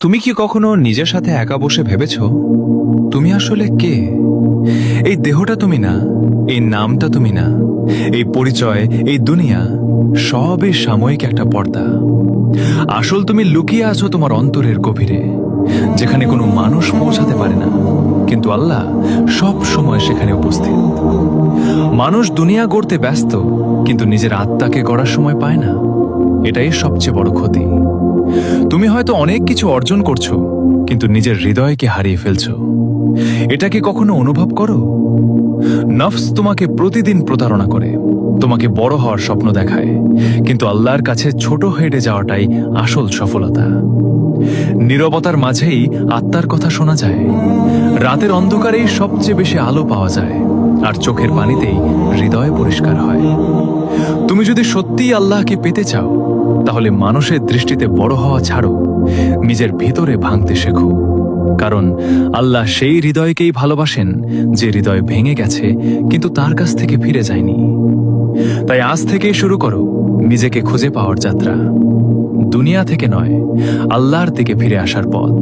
তুমি কি কখনো নিজের সাথে একা বসে ভেবেছো তুমি আসলে কে? এই দেহটা তুমি না, এই নামটা তুমি না, এই পরিচয়, এই দুনিয়া সবই সাময়িক একটা পর্দা। আসল তুমি লুকিয়ে আছো তোমার অন্তরের গভীরে, যেখানে কোনো মানুষ পৌঁছাতে পারে না, কিন্তু আল্লাহ সব সময় সেখানে উপস্থিত। মানুষ দুনিয়া গড়তে ব্যস্ত, কিন্তু নিজের আত্মাকে গড়ার সময় পায় না। এটাই সবচেয়ে বড় ক্ষতি। তুমি হয়তো অনেক কিছু অর্জন করছো, কিন্তু নিজের হৃদয়কে হারিয়ে ফেলছো। এটা কি কখনো অনুভব করো? নফস তোমাকে প্রতিদিন প্রতারণা করে, তোমাকে বড় হওয়ার স্বপ্ন দেখায়, কিন্তু আল্লাহর কাছে ছোট হেঁটে যাওয়াটাই আসল সফলতা। নীরবতার মাঝেই আত্মার কথা শোনা যায়, রাতের অন্ধকারেই সবচেয়ে বেশি আলো পাওয়া যায়, আর চোখের পানিতেই হৃদয় পরিষ্কার হয়। তুমি যদি সত্যিই আল্লাহকে পেতে চাও, তাহলে মানুষের দৃষ্টিতে বড় হওয়া ছাড়ো, নিজের ভিতরে ভাঙতে শেখো। কারণ আল্লাহ সেই হৃদয়কেই ভালোবাসেন যে হৃদয় ভেঙে গেছে কিন্তু তার কাছ থেকে ফিরে যায়নি। তাই আজ থেকেই শুরু করো নিজেকে খুঁজে পাওয়ার যাত্রা। দুনিয়া থেকে নয়, আল্লাহর দিকে ফিরে আসার পথ।